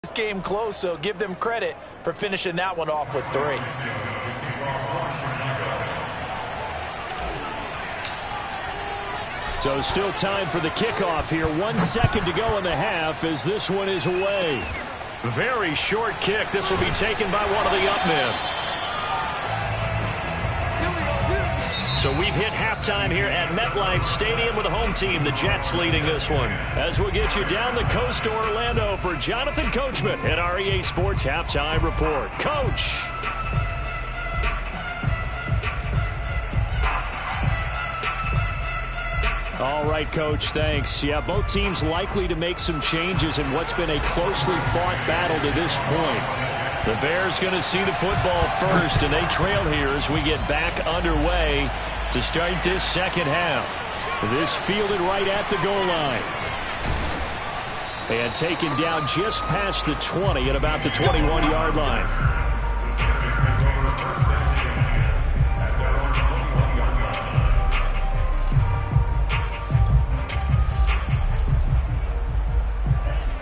This game close, so give them credit for finishing that one off with 3. So still time for the kickoff here. 1 second to go in the half as this one is away. Very short kick. This will be taken by one of the up men. So we've hit halftime here at MetLife Stadium with the home team, the Jets, leading this one. As we'll get you down the coast to Orlando for Jonathan Coachman at our EA Sports Halftime Report. Coach. All right, Coach, thanks. Yeah, both teams likely to make some changes in what's been a closely fought battle to this point. The Bears going to see the football first, and they trail here as we get back underway to start this second half. This fielded right at the goal line. And taken down just past the 20 at about the 21-yard line.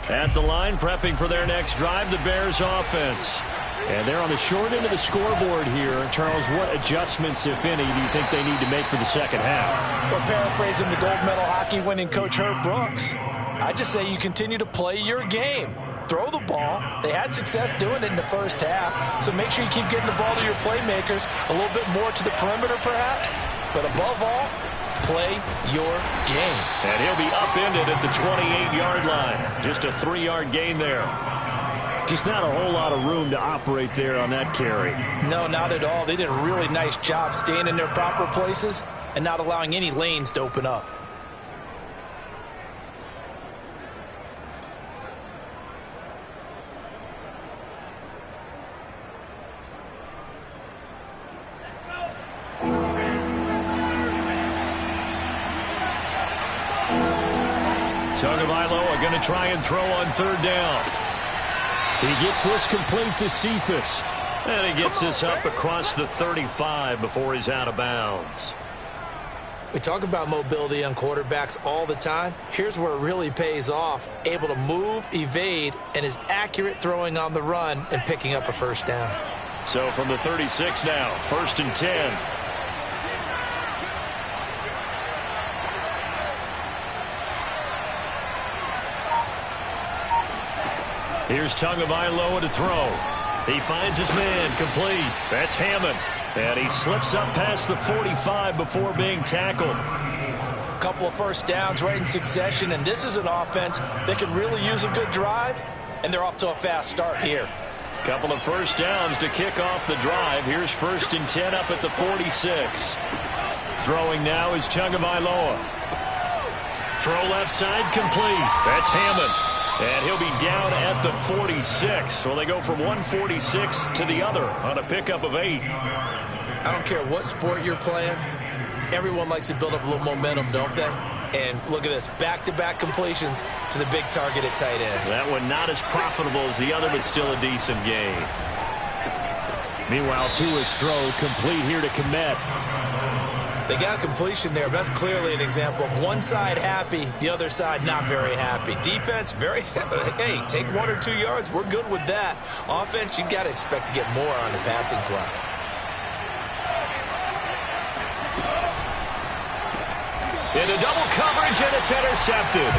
At the line, prepping for their next drive, the Bears offense. And they're on the short end of the scoreboard here. Charles, what adjustments, if any, do you think they need to make for the second half? Well, paraphrasing the gold medal hockey winning coach Herb Brooks, I just say you continue to play your game. Throw the ball. They had success doing it in the first half, so make sure you keep getting the ball to your playmakers, a little bit more to the perimeter perhaps, but above all, play your game. And he'll be upended at the 28-yard line. Just a 3-yard gain there. Just not a whole lot of room to operate there on that carry. No, not at all. They did a really nice job staying in their proper places and not allowing any lanes to open up. Tagovailoa going to try and throw on third down. He gets this complete to Cephas. And he gets this up across the 35 before he's out of bounds. We talk about mobility on quarterbacks all the time. Here's where it really pays off. Able to move, evade, and is accurate throwing on the run and picking up a first down. So from the 36 now, 1st and 10. Here's Tagovailoa to throw. He finds his man, complete. That's Hammond. And he slips up past the 45 before being tackled. A couple of first downs right in succession, and this is an offense that can really use a good drive, and they're off to a fast start here. Couple of first downs to kick off the drive. Here's 1st and 10 up at the 46. Throwing now is Tagovailoa. Throw left side, complete. That's Hammond. And he'll be down at the 46. So they go from 146 to the other on a pickup of 8. I don't care what sport you're playing. Everyone likes to build up a little momentum, don't they? And look at this, back-to-back completions to the big target at tight end. That one not as profitable as the other, but still a decent gain. Meanwhile, Tua's throw complete here to Kmet. They got a completion there, but that's clearly an example of one side happy, the other side not very happy. Defense, very, hey, take 1 or 2 yards, we're good with that. Offense, you got to expect to get more on the passing play. Into double coverage, and it's intercepted.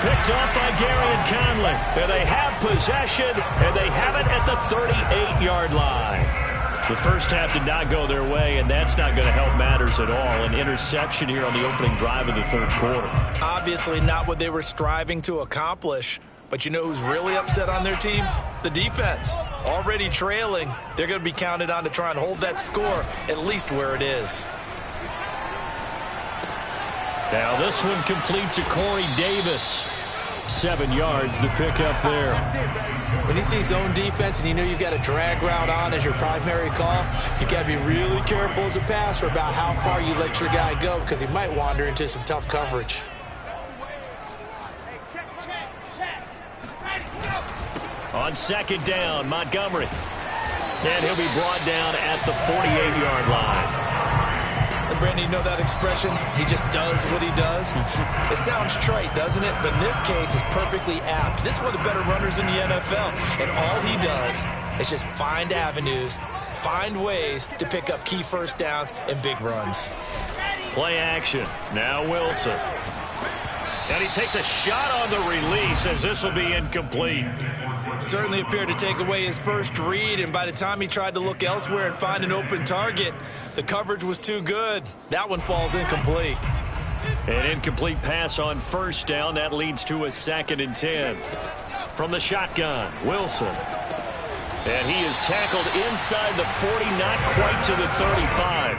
Picked up by Gary and Conley. And they have possession, and they have it at the 38-yard line. The first half did not go their way, and that's not going to help matters at all. An interception here on the opening drive of the third quarter. Obviously not what they were striving to accomplish. But you know who's really upset on their team? The defense. Already trailing. They're going to be counted on to try and hold that score at least where it is. Now this one complete to Corey Davis. 7 yards, the pickup there. When you see zone defense and you know you've got a drag route on as your primary call, you've got to be really careful as a passer about how far you let your guy go because he might wander into some tough coverage. On second down, Montgomery. And he'll be brought down at the 48-yard line. Brandon, you know that expression? He just does what he does. It sounds trite, doesn't it? But in this case, it's perfectly apt. This is one of the better runners in the NFL, and all he does is just find avenues, find ways to pick up key first downs and big runs. Play action. Now Wilson. And he takes a shot on the release as this will be incomplete. Certainly appeared to take away his first read, and by the time he tried to look elsewhere and find an open target, the coverage was too good. That one falls incomplete. An incomplete pass on first down. That leads to a 2nd and 10. From the shotgun, Wilson. And he is tackled inside the 40, not quite to the 35.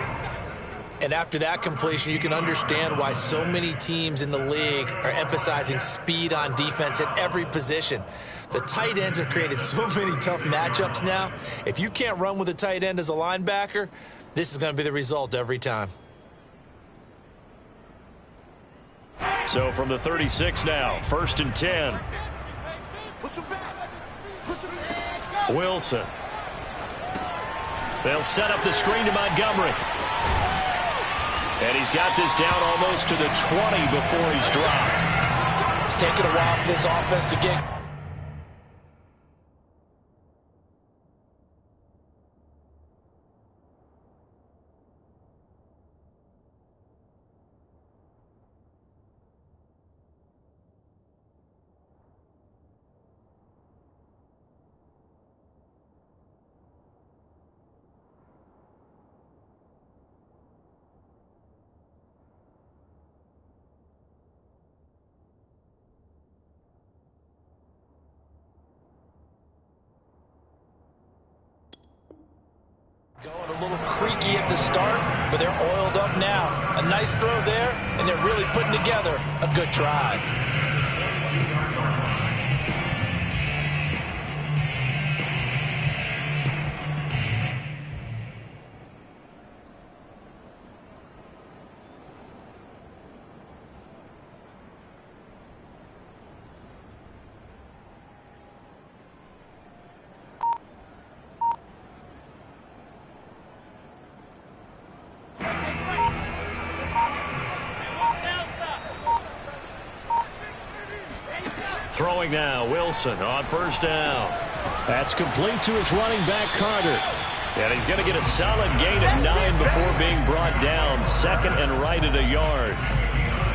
And after that completion, you can understand why so many teams in the league are emphasizing speed on defense at every position. The tight ends have created so many tough matchups now. If you can't run with a tight end as a linebacker, this is going to be the result every time. So from the 36 now, 1st and 10. Wilson. They'll set up the screen to Montgomery. And he's got this down almost to the 20 before he's dropped. It's taken a while for this offense to get... Going a little creaky at the start, but they're oiled up now. A nice throw there, and they're really putting together a good drive. Throwing now, Wilson on first down. That's complete to his running back, Carter. And he's going to get a solid gain of 9 before being brought down. 2nd and right at a yard.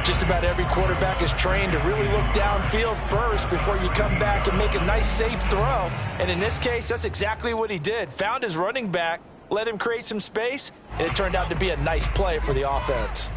Just about every quarterback is trained to really look downfield first before you come back and make a nice, safe throw. And in this case, that's exactly what he did. Found his running back, let him create some space, and it turned out to be a nice play for the offense.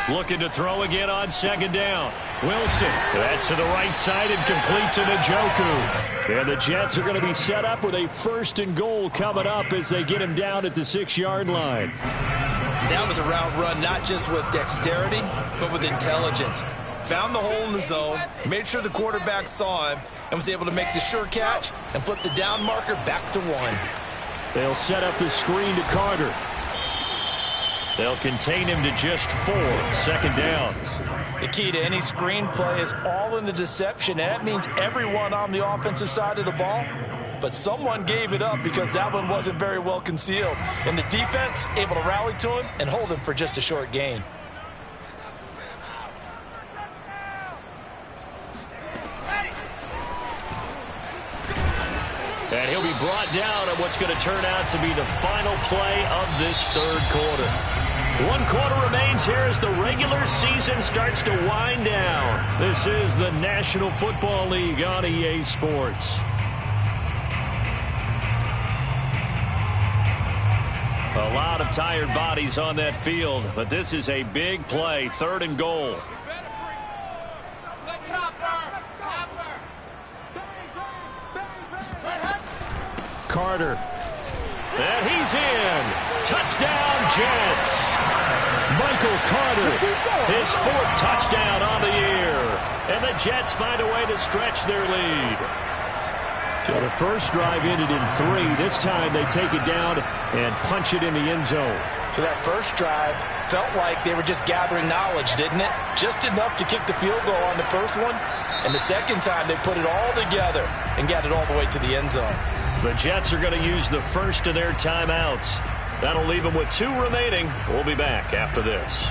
Looking to throw again on 2nd down. Wilson. That's to the right side and complete to Njoku. And the Jets are going to be set up with a 1st and goal coming up as they get him down at the 6-yard line. That was a route run not just with dexterity, but with intelligence. Found the hole in the zone, made sure the quarterback saw him, and was able to make the sure catch and flip the down marker back to 1. They'll set up the screen to Carter. They'll contain him to just 4. 2nd down. The key to any screen play is all in the deception, and that means everyone on the offensive side of the ball. But someone gave it up because that one wasn't very well concealed. And the defense able to rally to him and hold him for just a short gain. And he'll be brought down at what's going to turn out to be the final play of this 3rd quarter. 1 quarter remains here as the regular season starts to wind down. This is the National Football League on EA Sports. A lot of tired bodies on that field, but this is a big play, 3rd and goal. Carter. And he's in. Touchdown, Jets. Michael Carter, his 4th touchdown on the year. And the Jets find a way to stretch their lead. So the first drive ended in 3. This time they take it down and punch it in the end zone. So that first drive felt like they were just gathering knowledge, didn't it? Just enough to kick the field goal on the first one. And the second time they put it all together and got it all the way to the end zone. The Jets are going to use the first of their timeouts. That'll leave them with 2 remaining. We'll be back after this.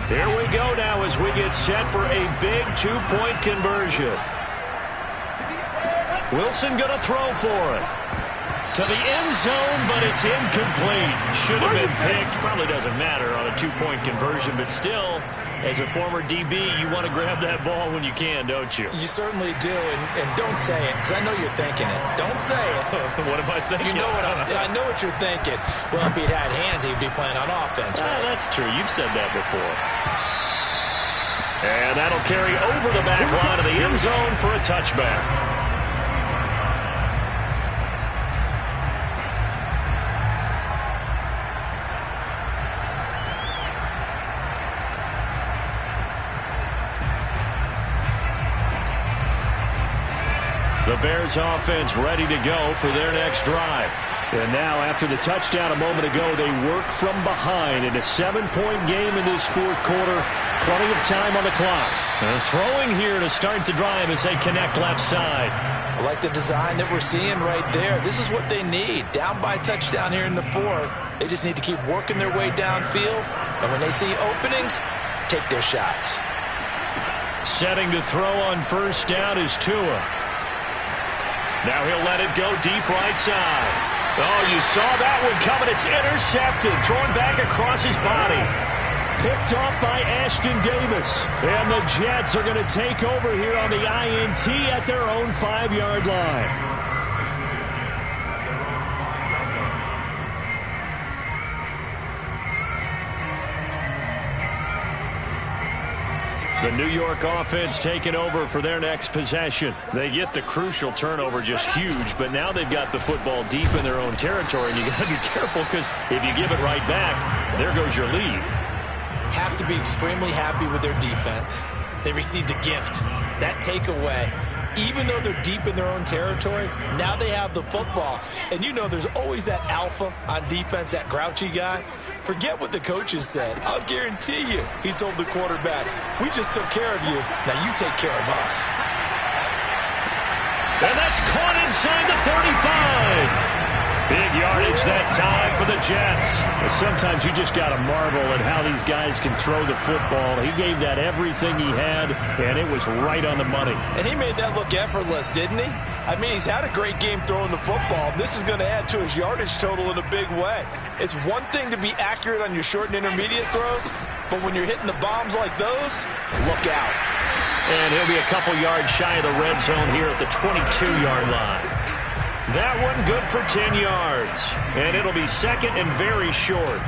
Here we go now as we get set for a big 2-point conversion. Wilson going to throw for it. To the end zone, but it's incomplete. Should have been picked. Probably doesn't matter on a 2-point conversion, but still, as a former DB, you want to grab that ball when you can, don't you? You certainly do, and don't say it, because I know you're thinking it. Don't say it. What am I thinking? You know what I know what you're thinking. Well, if he'd had hands, he'd be playing on offense, right? That's true. You've said that before. And that'll carry over the back line of the end zone for a touchback. The Bears offense ready to go for their next drive. And now, after the touchdown a moment ago, they work from behind in a 7-point game in this fourth quarter. Plenty of time on the clock. And throwing here to start the drive as they connect left side. I like the design that we're seeing right there. This is what they need. Down by a touchdown here in the fourth. They just need to keep working their way downfield. And when they see openings, take their shots. Setting to throw on first down is Tua. Now he'll let it go deep right side. Oh, you saw that one coming. It's intercepted. Thrown back across his body. Picked off by Ashton Davis. And the Jets are going to take over here on the INT at their own 5-yard line. The New York offense taking over for their next possession. They get the crucial turnover, just huge, but now they've got the football deep in their own territory, and you got to be careful because if you give it right back, there goes your lead. Have to be extremely happy with their defense. They received a gift. That takeaway, even though they're deep in their own territory, now they have the football. And you know there's always that alpha on defense, that grouchy guy. Forget what the coaches said. I'll guarantee you, he told the quarterback, we just took care of you. Now you take care of us. And that's caught inside the 35. Big yardage that time for the Jets. Sometimes you just got to marvel at how these guys can throw the football. He gave that everything he had, and it was right on the money. And he made that look effortless, didn't he? I mean, he's had a great game throwing the football. This is going to add to his yardage total in a big way. It's one thing to be accurate on your short and intermediate throws, but when you're hitting the bombs like those, look out. And he'll be a couple yards shy of the red zone here at the 22-yard line. That one good for 10 yards. And it'll be second and very short.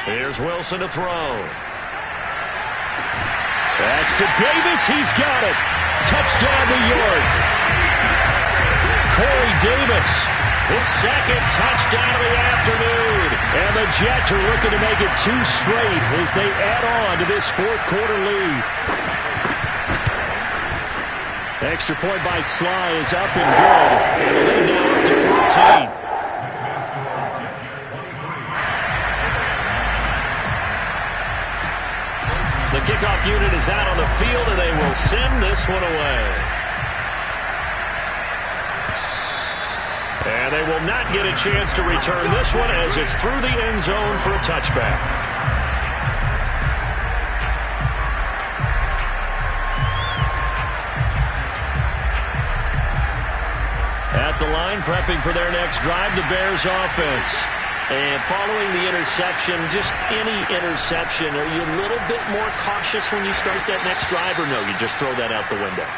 Here's Wilson to throw. That's to Davis. He's got it. Touchdown, New York. Corey Davis, his second touchdown of the afternoon. And the Jets are looking to make it 2 straight as they add on to this fourth quarter lead. Extra point by Sly is up and good. And the lead now up to 14. The kickoff unit is out on the field, and they will send this one away. And they will not get a chance to return this one as it's through the end zone for a touchback. At the line, prepping for their next drive, the Bears offense. And following the interception, just any interception, are you a little bit more cautious when you start that next drive, or no, you just throw that out the window?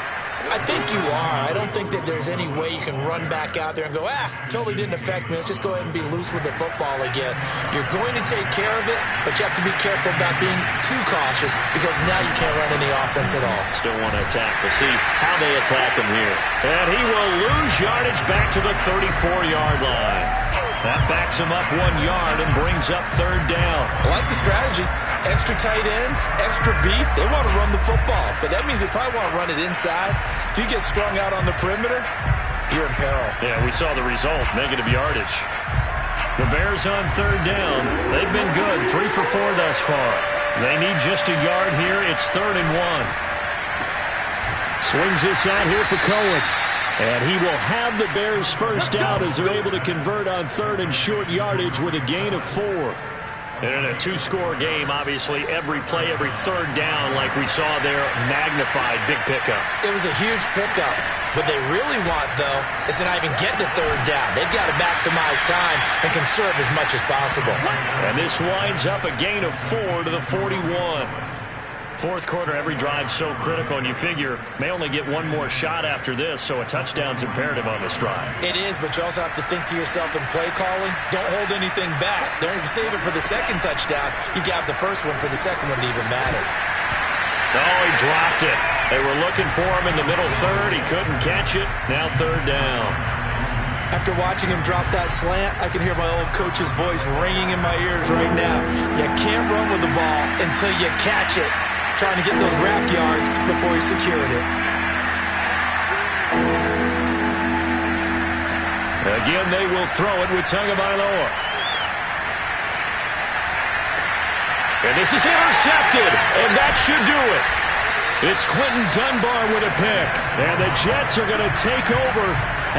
I think you are. I don't think that there's any way you can run back out there and go, totally didn't affect me. Let's just go ahead and be loose with the football again. You're going to take care of it, but you have to be careful about being too cautious because now you can't run any offense at all. Still want to attack. We'll see how they attack him here. And he will lose yardage back to the 34-yard line. That backs him up 1 yard and brings up third down. I like the strategy. Extra tight ends, extra beef, they want to run the football. But that means they probably want to run it inside. If you get strung out on the perimeter, you're in peril. Yeah, we saw the result, negative yardage. The Bears on third down. They've been good, 3 for 4 thus far. They need just a yard here. It's 3rd and 1. Swings this out here for Cohen. And he will have the Bears first down as they're able to convert on 3rd and short yardage with a gain of 4. And in a 2-score game, obviously, every play, every third down, like we saw there, magnified, big pickup. It was a huge pickup. What they really want, though, is to not even get to third down. They've got to maximize time and conserve as much as possible. And this winds up a gain of 4 to the 41. Fourth quarter, every drive so critical, and you figure may only get one more shot after this, so a touchdown's imperative on this drive. It is, but you also have to think to yourself in play calling, don't hold anything back. Don't save it for the second touchdown. You got the first one for the second one to even matter. Oh, he dropped it. They were looking for him in the middle third. He couldn't catch it. Now third down. After watching him drop that slant, I can hear my old coach's voice ringing in my ears right now. You can't run with the ball until you catch it. Trying to get those rack yards before he secured it. Again, they will throw it with Tagovailoa. And this is intercepted, and that should do it. It's Clinton Dunbar with a pick, and the Jets are going to take over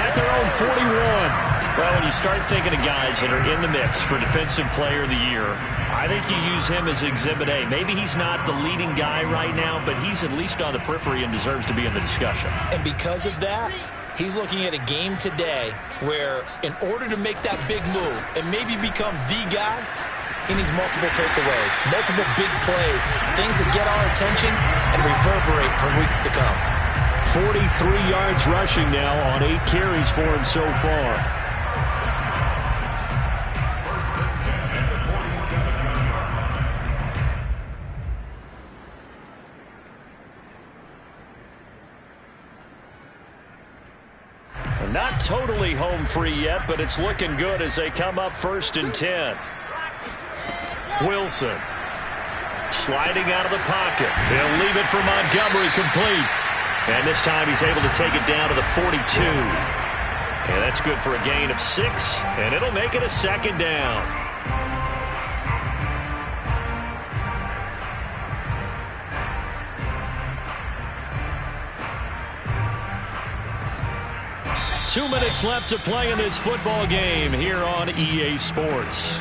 at their own 41. Well, when you start thinking of guys that are in the mix for Defensive Player of the Year, I think you use him as Exhibit A. Maybe he's not the leading guy right now, but he's at least on the periphery and deserves to be in the discussion. And because of that, he's looking at a game today where in order to make that big move and maybe become the guy, he needs multiple takeaways, multiple big plays, things that get our attention and reverberate for weeks to come. 43 yards rushing now on 8 carries for him so far. Not totally home free yet, but it's looking good as they come up 1st and 10. Wilson sliding out of the pocket. He'll leave it for Montgomery complete. And this time he's able to take it down to the 42. And that's good for a gain of 6, and it'll make it a 2nd down. Two minutes left to play in this football game here on EA Sports.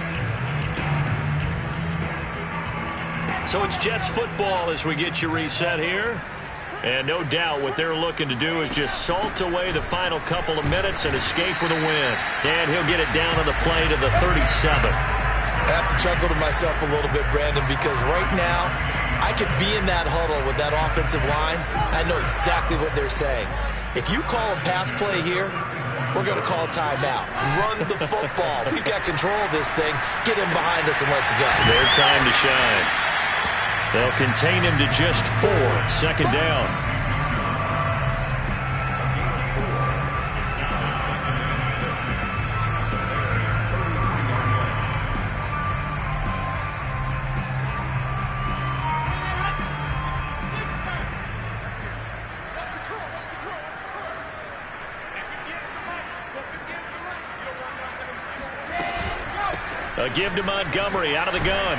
So it's Jets football as we get you reset here. And no doubt what they're looking to do is just salt away the final couple of minutes and escape with a win. And he'll get it down on the play to the 37. I have to chuckle to myself a little bit, Brandon, because right now I could be in that huddle with that offensive line. I know exactly what they're saying. If you call a pass play here, we're going to call timeout. Run the football. We've got control of this thing. Get him behind us and let's go. Their time to shine. They'll contain him to just 4. 2nd down. A give to Montgomery out of the gun.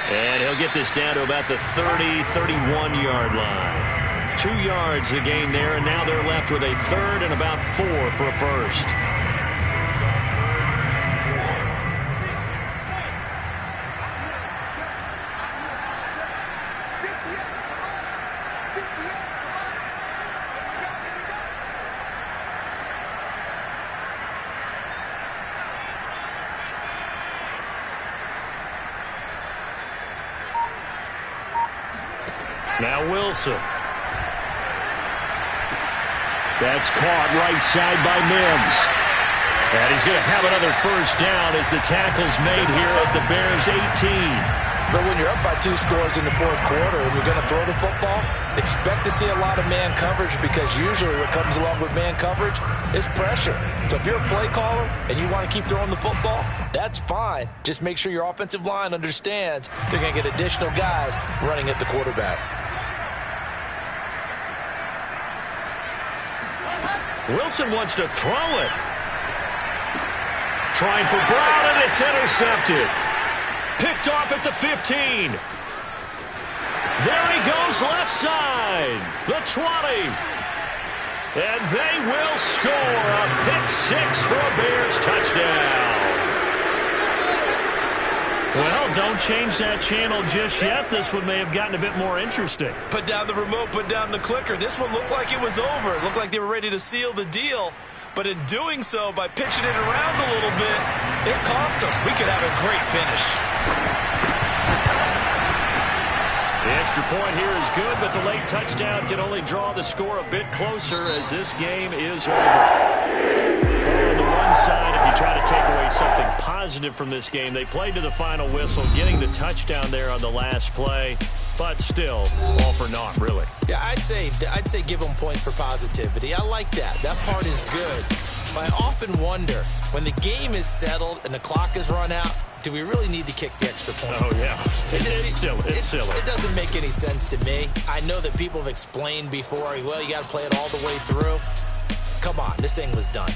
And he'll get this down to about the 30, 31-yard line. 2 yards the gain there, and now they're left with a 3rd and about 4 for a 1st. Now Wilson. That's caught right side by Mims. And he's going to have another 1st down as the tackle's made here at the Bears' 18. But when you're up by 2 scores in the fourth quarter and you're going to throw the football, expect to see a lot of man coverage, because usually what comes along with man coverage is pressure. So if you're a play caller and you want to keep throwing the football, that's fine. Just make sure your offensive line understands they're going to get additional guys running at the quarterback. Wilson wants to throw it. Trying for Brown, and it's intercepted. Picked off at the 15. There he goes left side. The 20. And they will score a pick 6 for a Bears touchdown. Well, don't change that channel just yet. This one may have gotten a bit more interesting. Put down the remote, put down the clicker. This one looked like it was over. It looked like they were ready to seal the deal. But in doing so, by pitching it around a little bit, it cost them. We could have a great finish. The extra point here is good, but the late touchdown can only draw the score a bit closer as this game is over. On the one side, if you try to take away something positive from this game, they played to the final whistle, getting the touchdown there on the last play. But still, all for naught, really. Yeah, I'd say give them points for positivity. I like that. That part is good. But I often wonder, when the game is settled and the clock is run out, do we really need to kick the extra point? Oh, yeah. It's silly. It's silly. It doesn't make any sense to me. I know that people have explained before, well, you got to play it all the way through. Come on, this thing was done.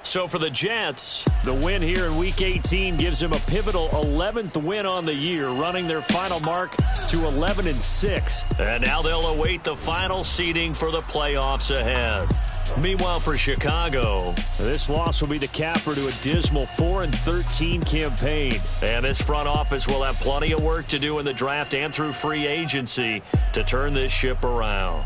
So for the Jets, the win here in Week 18 gives them a pivotal 11th win on the year, running their final mark to 11-6. And now they'll await the final seeding for the playoffs ahead. Meanwhile, for Chicago, this loss will be the capper to a dismal 4-13 campaign. And this front office will have plenty of work to do in the draft and through free agency to turn this ship around.